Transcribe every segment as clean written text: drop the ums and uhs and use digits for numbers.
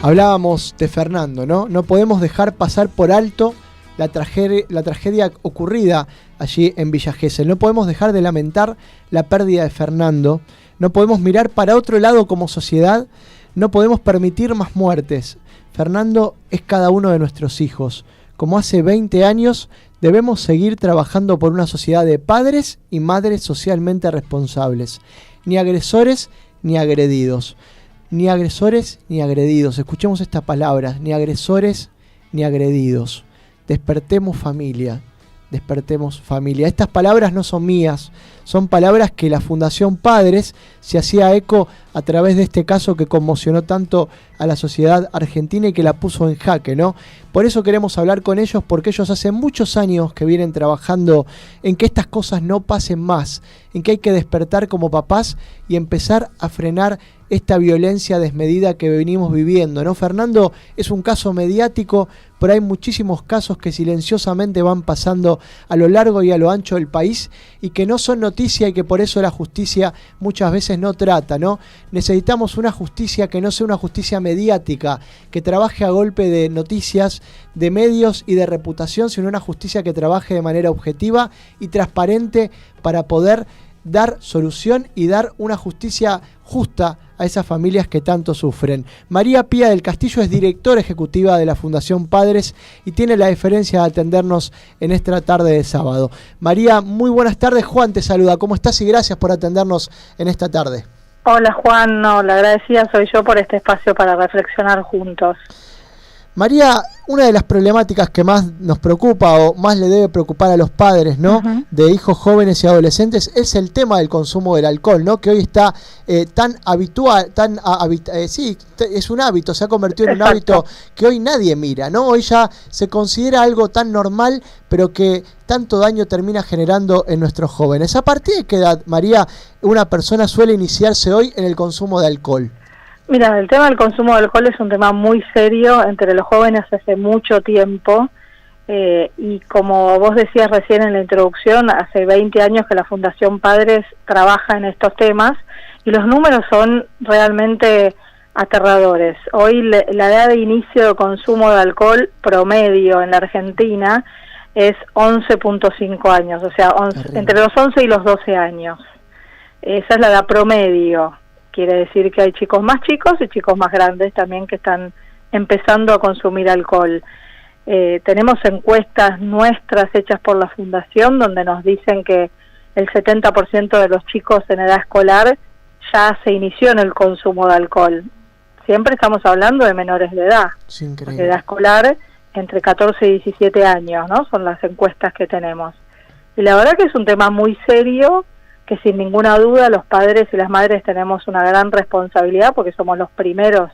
Hablábamos de Fernando, ¿no? No podemos dejar pasar por alto la tragedia ocurrida allí en Villa Gesell. No podemos dejar de lamentar la pérdida de Fernando. No podemos mirar para otro lado como sociedad. No podemos permitir más muertes. Fernando es cada uno de nuestros hijos. Como hace 20 años, debemos seguir trabajando por una sociedad de padres y madres socialmente responsables. Ni agresores ni agredidos. Ni agresores ni agredidos. Escuchemos estas palabras. Ni agresores ni agredidos. Despertemos familia. Despertemos familia. Estas palabras no son mías, son palabras que la Fundación Padres se hacía eco a través de este caso que conmocionó tanto a la sociedad argentina y que la puso en jaque, ¿no? Por eso queremos hablar con ellos, porque ellos hace muchos años que vienen trabajando en que estas cosas no pasen más, en que hay que despertar como papás y empezar a frenar esta violencia desmedida que venimos viviendo, ¿no? Fernando es un caso mediático, pero hay muchísimos casos que silenciosamente van pasando a lo largo y a lo ancho del país y que no son noticia y que por eso la justicia muchas veces no trata, ¿no? Necesitamos una justicia que no sea una justicia mediática, que trabaje a golpe de noticias, de medios y de reputación, sino una justicia que trabaje de manera objetiva y transparente para poder dar solución y dar una justicia justa a esas familias que tanto sufren. María Pía del Castillo es directora ejecutiva de la Fundación Padres y tiene la deferencia de atendernos en esta tarde de sábado. María, muy buenas tardes. Juan te saluda. ¿Cómo estás? Y gracias por atendernos en esta tarde. Hola Juan, no, la agradecida soy yo por este espacio para reflexionar juntos. María, una de las problemáticas que más nos preocupa o más le debe preocupar a los padres, ¿no? De hijos jóvenes y adolescentes es el tema del consumo del alcohol, ¿no? Que hoy está tan habitual, sí, es un hábito, se ha convertido en un hábito que hoy nadie mira, ¿no? Hoy ya se considera algo tan normal, pero que tanto daño termina generando en nuestros jóvenes. ¿A partir de qué edad, María, una persona suele iniciarse hoy en el consumo de alcohol? Mira, el tema del consumo de alcohol es un tema muy serio entre los jóvenes hace mucho tiempo y como vos decías recién en la introducción, hace 20 años que la Fundación Padres trabaja en estos temas y los números son realmente aterradores. Hoy la edad de inicio de consumo de alcohol promedio en la Argentina es 11.5 años, o sea, entre los 11 y los 12 años. Esa es la edad promedio. Quiere decir que hay chicos más chicos y chicos más grandes también que están empezando a consumir alcohol. Tenemos encuestas nuestras hechas por la Fundación donde nos dicen que el 70% de los chicos en edad escolar ya se inició en el consumo de alcohol. Siempre estamos hablando de menores de edad. De edad escolar entre 14 y 17 años, ¿no? Son las encuestas que tenemos. Y la verdad que es un tema muy serio, que sin ninguna duda los padres y las madres tenemos una gran responsabilidad porque somos los primeros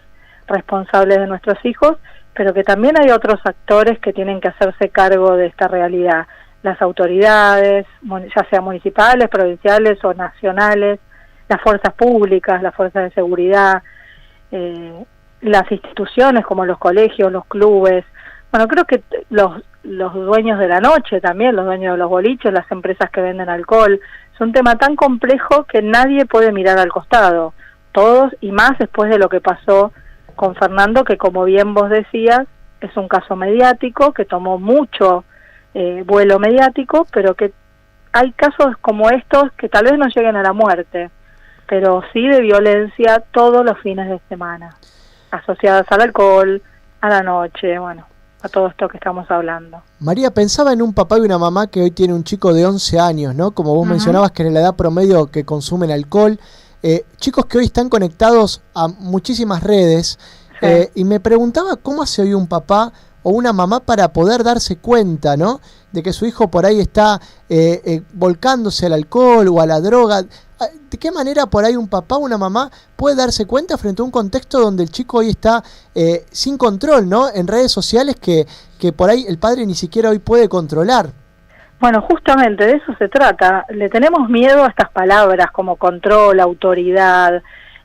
responsables de nuestros hijos, pero que también hay otros actores que tienen que hacerse cargo de esta realidad. Las autoridades, ya sea municipales, provinciales o nacionales, las fuerzas públicas, las fuerzas de seguridad, las instituciones como los colegios, los clubes. Bueno, creo que los dueños de la noche también, los dueños de los boliches, las empresas que venden alcohol. Es un tema tan complejo que nadie puede mirar al costado. Todos, y más después de lo que pasó con Fernando, que como bien vos decías, es un caso mediático, que tomó mucho vuelo mediático, pero que hay casos como estos que tal vez no lleguen a la muerte, pero sí de violencia todos los fines de semana, asociadas al alcohol, a la noche, bueno, a todo esto que estamos hablando. María, pensaba en un papá y una mamá que hoy tiene un chico de 11 años, ¿no? Como vos mencionabas que en la edad promedio que consumen alcohol, chicos que hoy están conectados a muchísimas redes, y me preguntaba cómo hace hoy un papá o una mamá para poder darse cuenta, ¿no? De que su hijo por ahí está volcándose al alcohol o a la droga. ¿De qué manera por ahí un papá o una mamá puede darse cuenta frente a un contexto donde el chico hoy está sin control, ¿no? En redes sociales que por ahí el padre ni siquiera hoy puede controlar. Bueno, justamente de eso se trata. Le tenemos miedo a estas palabras como control, autoridad,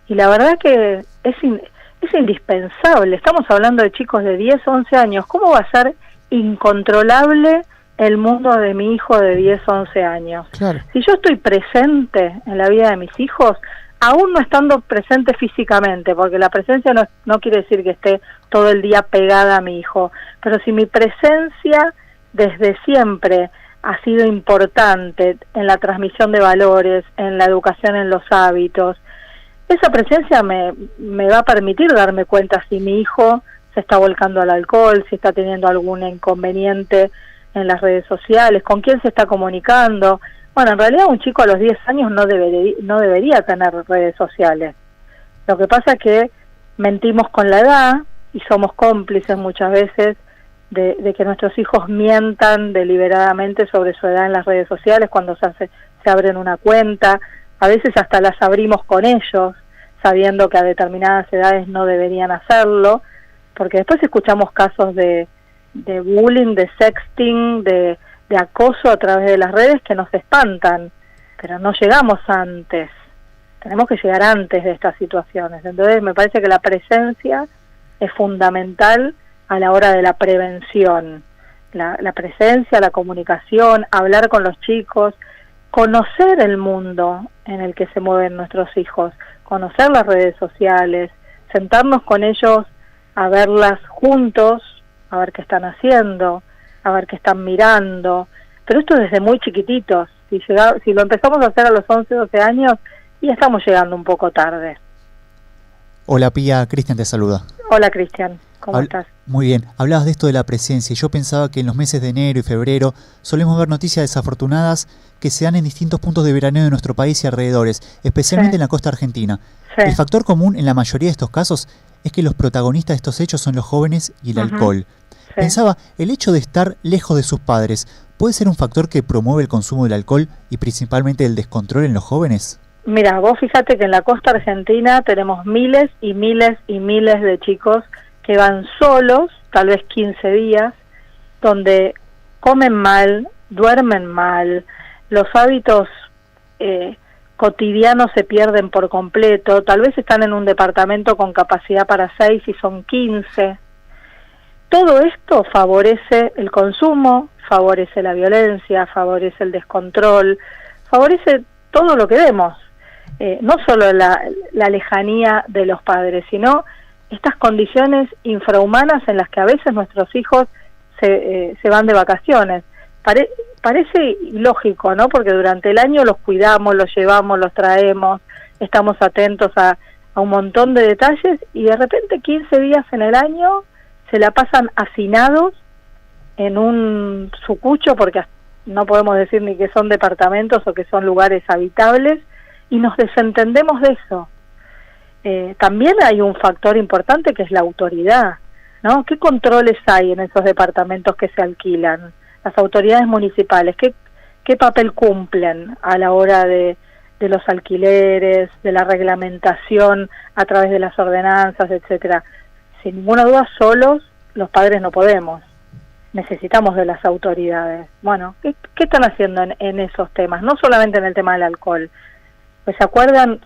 y la verdad que es indispensable. Estamos hablando de chicos de 10, 11 años. ¿Cómo va a ser incontrolable el mundo de mi hijo de 10, 11 años? Claro. Si yo estoy presente en la vida de mis hijos, aún no estando presente físicamente, porque la presencia no quiere decir que esté todo el día pegada a mi hijo, pero si mi presencia desde siempre ha sido importante en la transmisión de valores, en la educación en los hábitos, esa presencia me va a permitir darme cuenta si mi hijo se está volcando al alcohol, si está teniendo algún inconveniente en las redes sociales, con quién se está comunicando. Bueno, en realidad un chico a los 10 años no debería tener redes sociales. Lo que pasa es que mentimos con la edad y somos cómplices muchas veces de que nuestros hijos mientan deliberadamente sobre su edad en las redes sociales cuando se abren una cuenta. A veces hasta las abrimos con ellos, sabiendo que a determinadas edades no deberían hacerlo, porque después escuchamos casos de bullying, de sexting, de acoso a través de las redes que nos espantan, pero no llegamos antes. Tenemos que llegar antes de estas situaciones. Entonces me parece que la presencia es fundamental a la hora de la prevención. La presencia, la comunicación, hablar con los chicos, conocer el mundo en el que se mueven nuestros hijos, conocer las redes sociales, sentarnos con ellos a verlas juntos, a ver qué están haciendo, a ver qué están mirando, pero esto desde muy chiquititos. Si lo empezamos a hacer a los 11, 12 años, ya estamos llegando un poco tarde. Hola Pía, Cristian te saluda. Hola Cristian, ¿cómo estás? Muy bien, hablabas de esto de la presencia y yo pensaba que en los meses de enero y febrero solemos ver noticias desafortunadas que se dan en distintos puntos de veraneo de nuestro país y alrededores, especialmente en la costa argentina. Sí. El factor común en la mayoría de estos casos es que los protagonistas de estos hechos son los jóvenes y el alcohol. Sí. Pensaba, ¿el hecho de estar lejos de sus padres puede ser un factor que promueve el consumo del alcohol y principalmente el descontrol en los jóvenes? Mira, vos fíjate que en la costa argentina tenemos miles y miles y miles de chicos que van solos, tal vez 15 días, donde comen mal, duermen mal, los hábitos cotidianos se pierden por completo, tal vez están en un departamento con capacidad para 6 y son 15. Todo esto favorece el consumo, favorece la violencia, favorece el descontrol, favorece todo lo que vemos. No solo la lejanía de los padres, sino estas condiciones infrahumanas en las que a veces nuestros hijos se van de vacaciones. Parece ilógico, ¿no? Porque durante el año los cuidamos, los llevamos, los traemos, estamos atentos a un montón de detalles y de repente 15 días en el año se la pasan hacinados en un sucucho, porque no podemos decir ni que son departamentos o que son lugares habitables, y nos desentendemos de eso. También hay un factor importante que es la autoridad, ¿no? ¿Qué controles hay en esos departamentos que se alquilan? Las autoridades municipales, ¿qué papel cumplen a la hora de los alquileres, de la reglamentación a través de las ordenanzas, etcétera? Sin ninguna duda, solos los padres no podemos. Necesitamos de las autoridades. Bueno, ¿qué están haciendo en esos temas? No solamente en el tema del alcohol. Pues se acuerdan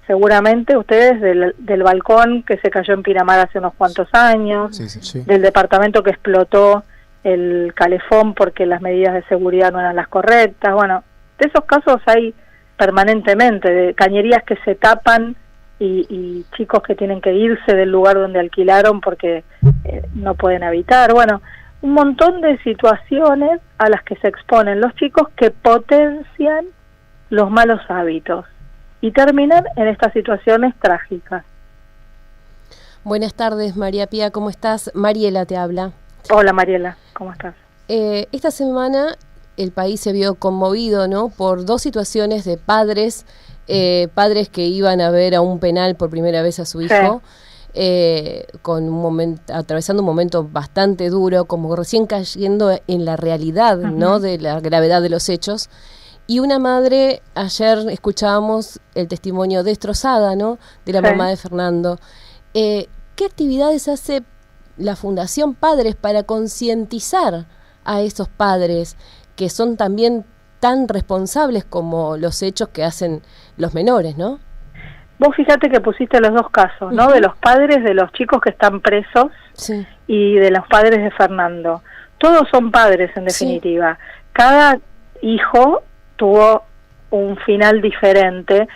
seguramente ustedes del balcón que se cayó en Pinamar hace unos cuantos años, sí. Del departamento que explotó el calefón porque las medidas de seguridad no eran las correctas. Bueno, de esos casos hay permanentemente, de cañerías que se tapan y chicos que tienen que irse del lugar donde alquilaron porque no pueden habitar. Bueno, un montón de situaciones a las que se exponen los chicos que potencian los malos hábitos y terminan en estas situaciones trágicas. Buenas tardes, María Pía, ¿cómo estás? Mariela te habla. Hola, Mariela, ¿cómo estás? Esta semana el país se vio conmovido, ¿no?, por dos situaciones de padres que iban a ver a un penal por primera vez a su hijo, atravesando un momento bastante duro, como recién cayendo en la realidad, ¿no?, de la gravedad de los hechos. Y una madre, ayer escuchábamos el testimonio destrozada, ¿no?, de la mamá de Fernando. ¿Qué actividades hace la Fundación Padres para concientizar a esos padres que son también tan responsables como los hechos que hacen los menores, ¿no? Vos fíjate que pusiste los dos casos, ¿no? De los padres de los chicos que están presos y de los padres de Fernando. Todos son padres, en definitiva. Cada hijo tuvo un final diferente,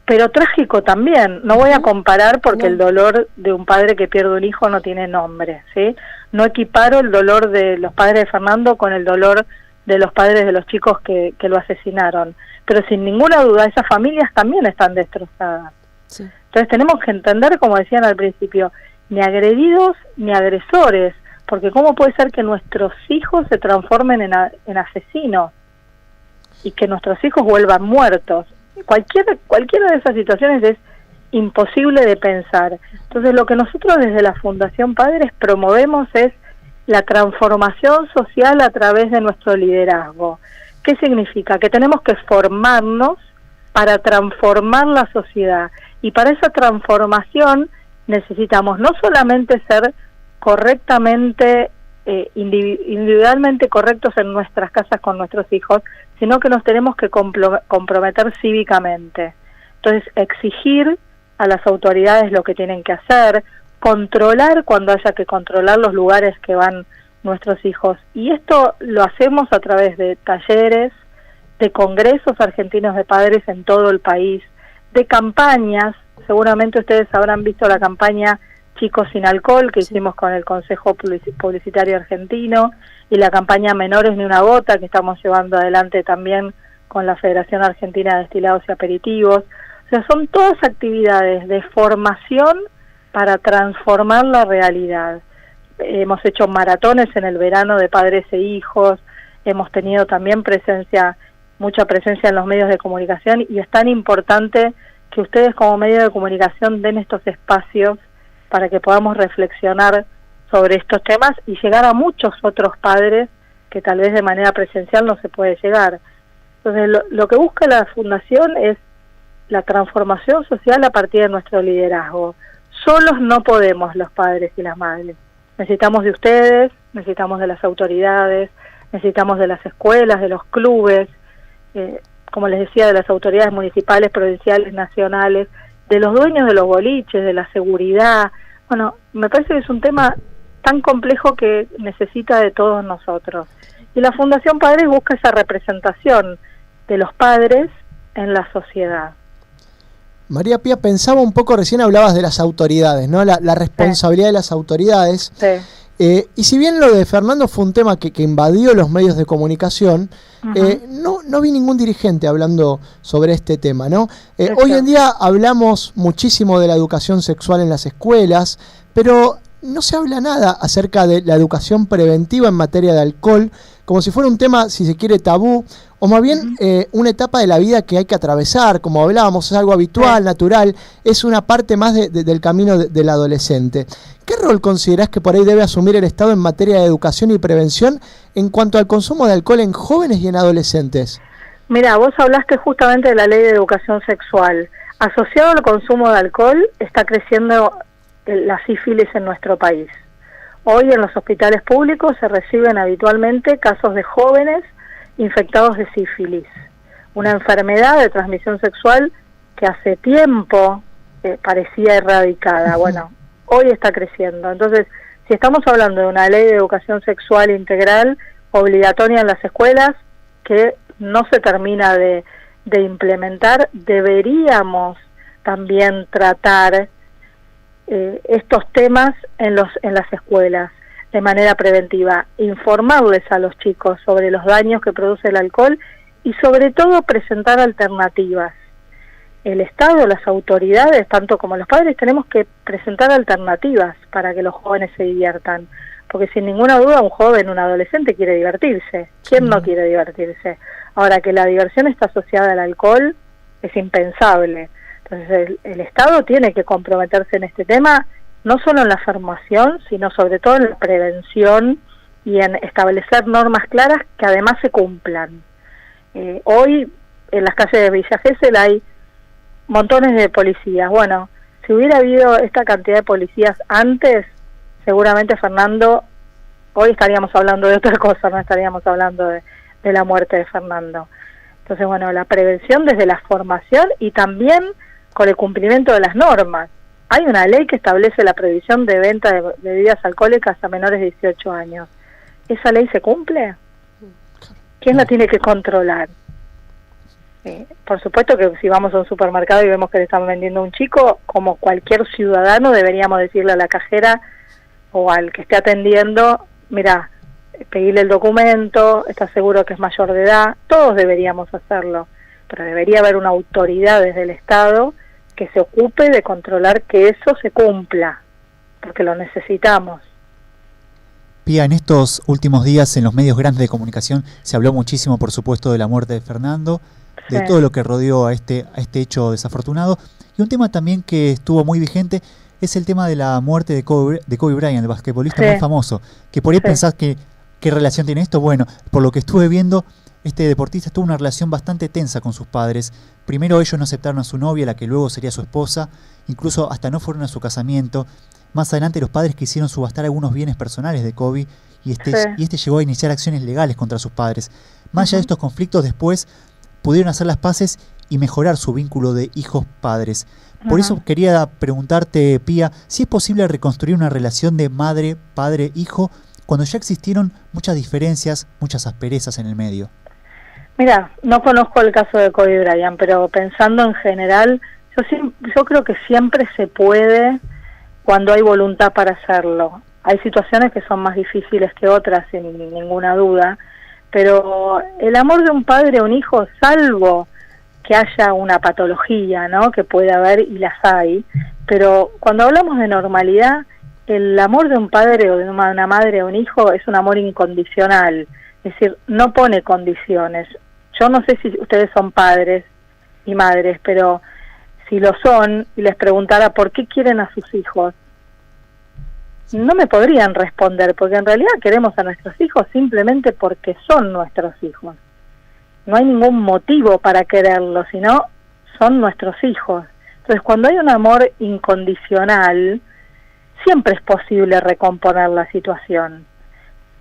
pero trágico también. No voy a comparar porque el dolor de un padre que pierde un hijo no tiene nombre, ¿sí? No equiparo el dolor de los padres de Fernando con el dolor de los padres de los chicos que lo asesinaron. Pero sin ninguna duda esas familias también están destrozadas. Sí. Entonces tenemos que entender, como decían al principio, ni agredidos ni agresores, porque ¿cómo puede ser que nuestros hijos se transformen en asesinos y que nuestros hijos vuelvan muertos? Cualquiera de esas situaciones es imposible de pensar. Entonces lo que nosotros desde la Fundación Padres promovemos es la transformación social a través de nuestro liderazgo. ¿Qué significa? Que tenemos que formarnos para transformar la sociedad, y para esa transformación necesitamos no solamente ser correctamente, individualmente correctos en nuestras casas con nuestros hijos, sino que nos tenemos que comprometer cívicamente. Entonces, exigir a las autoridades lo que tienen que hacer, controlar cuando haya que controlar los lugares que van nuestros hijos. Y esto lo hacemos a través de talleres, de congresos argentinos de padres en todo el país, de campañas. Seguramente ustedes habrán visto la campaña Chicos sin Alcohol que hicimos con el Consejo Publicitario Argentino, y la campaña Menores ni una gota que estamos llevando adelante también con la Federación Argentina de Destilados y Aperitivos. O sea, son todas actividades de formación para transformar la realidad. Hemos hecho maratones en el verano de padres e hijos, hemos tenido también mucha presencia en los medios de comunicación, y es tan importante que ustedes como medio de comunicación den estos espacios para que podamos reflexionar sobre estos temas y llegar a muchos otros padres que tal vez de manera presencial no se puede llegar. Entonces lo que busca la Fundación es la transformación social a partir de nuestro liderazgo. Solos no podemos los padres y las madres. Necesitamos de ustedes, necesitamos de las autoridades, necesitamos de las escuelas, de los clubes, como les decía, de las autoridades municipales, provinciales, nacionales, de los dueños de los boliches, de la seguridad. Bueno, me parece que es un tema tan complejo que necesita de todos nosotros. Y la Fundación Padres busca esa representación de los padres en la sociedad. María Pía, pensaba un poco, recién hablabas de las autoridades, ¿no? La responsabilidad de las autoridades. Sí. Y si bien lo de Fernando fue un tema que invadió los medios de comunicación, no vi ningún dirigente hablando sobre este tema, ¿no? Hoy en día hablamos muchísimo de la educación sexual en las escuelas, pero no se habla nada acerca de la educación preventiva en materia de alcohol, como si fuera un tema, si se quiere, tabú, o más bien una etapa de la vida que hay que atravesar, como hablábamos, es algo habitual, natural, es una parte más del camino del adolescente. ¿Qué rol considerás que por ahí debe asumir el Estado en materia de educación y prevención en cuanto al consumo de alcohol en jóvenes y en adolescentes? Mira, vos hablaste justamente de la Ley de Educación Sexual. Asociado al consumo de alcohol está creciendo la sífilis en nuestro país. Hoy en los hospitales públicos se reciben habitualmente casos de jóvenes infectados de sífilis, una enfermedad de transmisión sexual que hace tiempo parecía erradicada. Bueno, hoy está creciendo. Entonces, si estamos hablando de una ley de educación sexual integral obligatoria en las escuelas que no se termina de implementar, deberíamos también tratar estos temas en las escuelas de manera preventiva, informarles a los chicos sobre los daños que produce el alcohol y sobre todo presentar alternativas. El Estado, las autoridades, tanto como los padres, tenemos que presentar alternativas para que los jóvenes se diviertan, porque sin ninguna duda un joven, un adolescente quiere divertirse. ¿Quién no quiere divertirse? Ahora, que la diversión está asociada al alcohol es impensable. Entonces el Estado tiene que comprometerse en este tema, no solo en la formación, sino sobre todo en la prevención y en establecer normas claras que además se cumplan. Hoy en las calles de Villa Gesell hay montones de policías. Bueno, si hubiera habido esta cantidad de policías antes, seguramente, Fernando, hoy estaríamos hablando de otra cosa, no estaríamos hablando de la muerte de Fernando. Entonces, bueno, la prevención desde la formación y también con el cumplimiento de las normas. Hay una ley que establece la prohibición de venta de bebidas alcohólicas a menores de 18 años. ¿Esa ley se cumple? ¿Quién la tiene que controlar? Por supuesto que si vamos a un supermercado y vemos que le están vendiendo a un chico, como cualquier ciudadano deberíamos decirle a la cajera o al que esté atendiendo, mira, pedirle el documento, ¿estás seguro que es mayor de edad? Todos deberíamos hacerlo, pero debería haber una autoridad desde el Estado que se ocupe de controlar que eso se cumpla, porque lo necesitamos. Pía, en estos últimos días en los medios grandes de comunicación se habló muchísimo, por supuesto, de la muerte de Fernando, de todo lo que rodeó a este hecho desafortunado, y un tema también que estuvo muy vigente es el tema de la muerte de Kobe Bryant, el basquetbolista muy famoso, que por ahí pensás que ¿qué relación tiene esto? Bueno, por lo que estuve viendo, este deportista tuvo una relación bastante tensa con sus padres. Primero ellos no aceptaron a su novia, la que luego sería su esposa, incluso hasta no fueron a su casamiento. Más adelante los padres quisieron subastar algunos bienes personales de Kobe y este llegó a iniciar acciones legales contra sus padres. Más allá de estos conflictos, después pudieron hacer las paces y mejorar su vínculo de hijos-padres. Por eso quería preguntarte, Pía, si es posible reconstruir una relación de madre, padre, hijo, cuando ya existieron muchas diferencias, muchas asperezas en el medio. Mira, no conozco el caso de Kobe Bryant, pero pensando en general, yo creo que siempre se puede cuando hay voluntad para hacerlo. Hay situaciones que son más difíciles que otras, sin ninguna duda, pero el amor de un padre a un hijo, salvo que haya una patología, ¿no?, que puede haber, y las hay, pero cuando hablamos de normalidad, el amor de un padre o de una madre a un hijo es un amor incondicional, es decir, no pone condiciones. Yo no sé si ustedes son padres y madres, pero si lo son y les preguntara por qué quieren a sus hijos, no me podrían responder, porque en realidad queremos a nuestros hijos simplemente porque son nuestros hijos. No hay ningún motivo para quererlos, sino son nuestros hijos. Entonces, cuando hay un amor incondicional, siempre es posible recomponer la situación.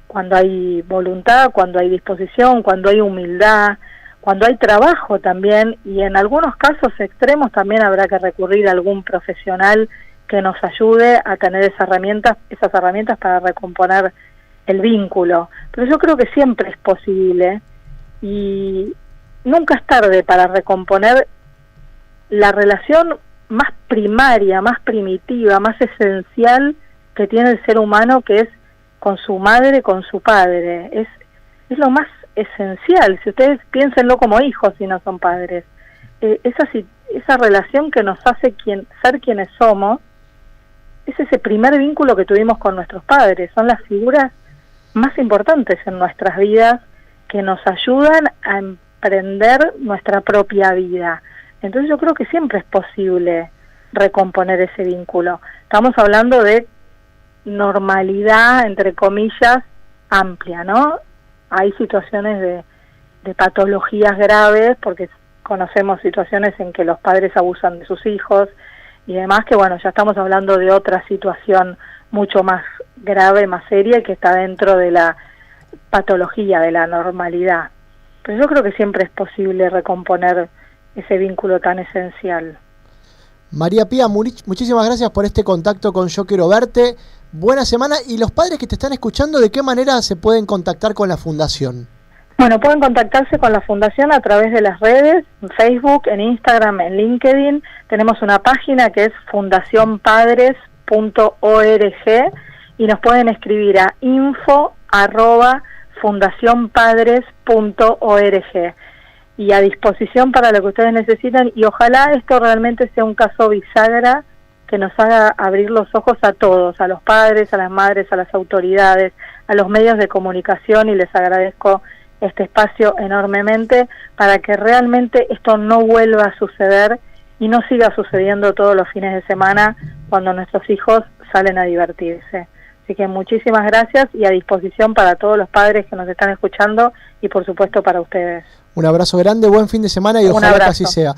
Cuando hay voluntad, cuando hay disposición, cuando hay humildad, cuando hay trabajo también, y en algunos casos extremos también habrá que recurrir a algún profesional que nos ayude a tener esas herramientas para recomponer el vínculo. Pero yo creo que siempre es posible y nunca es tarde para recomponer la relación más primaria, más primitiva, más esencial que tiene el ser humano, que es con su madre, con su padre. Es lo más esencial. Si ustedes piénsenlo como hijos si no son padres. Esa relación que nos hace ser quienes somos, es ese primer vínculo que tuvimos con nuestros padres. Son las figuras más importantes en nuestras vidas que nos ayudan a emprender nuestra propia vida. Entonces yo creo que siempre es posible recomponer ese vínculo. Estamos hablando de normalidad, entre comillas, amplia, ¿no? Hay situaciones de patologías graves, porque conocemos situaciones en que los padres abusan de sus hijos y demás, que bueno, ya estamos hablando de otra situación mucho más grave, más seria, y que está dentro de la patología, de la normalidad. Pero yo creo que siempre es posible recomponer ese vínculo tan esencial. María Pía, muchísimas gracias por este contacto con Yo Quiero Verte. Buena semana. Y los padres que te están escuchando, ¿de qué manera se pueden contactar con la Fundación? Bueno, pueden contactarse con la Fundación a través de las redes, en Facebook, en Instagram, en LinkedIn. Tenemos una página que es fundacionpadres.org y nos pueden escribir a info@fundacionpadres.org. Y a disposición para lo que ustedes necesitan, y ojalá esto realmente sea un caso bisagra que nos haga abrir los ojos a todos, a los padres, a las madres, a las autoridades, a los medios de comunicación, y les agradezco este espacio enormemente para que realmente esto no vuelva a suceder y no siga sucediendo todos los fines de semana cuando nuestros hijos salen a divertirse. Así que muchísimas gracias y a disposición para todos los padres que nos están escuchando y por supuesto para ustedes. Un abrazo grande, buen fin de semana y ojalá que así sea.